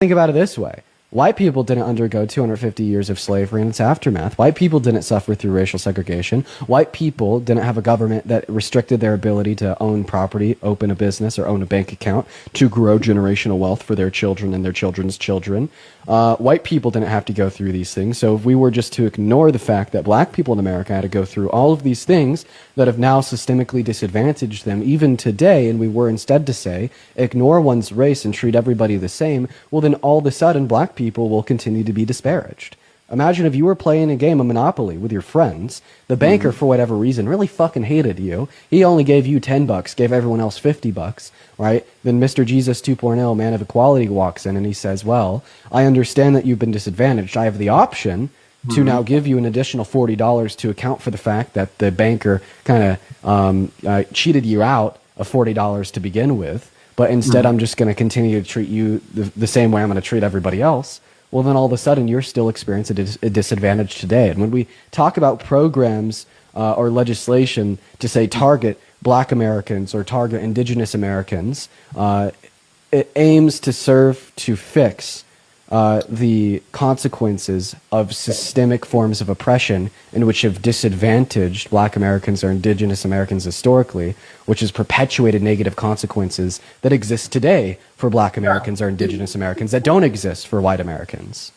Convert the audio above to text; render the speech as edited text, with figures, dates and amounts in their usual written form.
Think about it this way. White people didn't undergo 250 years of slavery and its aftermath. White people didn't suffer through racial segregation. White people didn't have a government that restricted their ability to own property, open a business, or own a bank account to grow generational wealth for their children and their children's children. White people didn't have to go through these things. So if we were just to ignore the fact that black people in America had to go through all of these things that have now systemically disadvantaged them even today, and we were instead to say, ignore one's race and treat everybody the same, well then all of a sudden black people will continue to be disparaged. Imagine if you were playing a game of Monopoly with your friends, the banker, for whatever reason, really fucking hated you. He only gave you $10, gave everyone else $50, right? Then Mr. Jesus 2.0, man of equality, walks in and he says, well, I understand that you've been disadvantaged. I have the option to now give you an additional $40 to account for the fact that the banker kind of cheated you out of $40 to begin with. But instead, I'm just going to continue to treat you the same way I'm going to treat everybody else. Well, then all of a sudden, you're still experiencing a disadvantage today. And when we talk about programs or legislation to say target black Americans or target indigenous Americans, it aims to serve to fix the consequences of systemic forms of oppression in which have disadvantaged black Americans or indigenous Americans historically, which has perpetuated negative consequences that exist today for black Americans or indigenous Americans that don't exist for white Americans.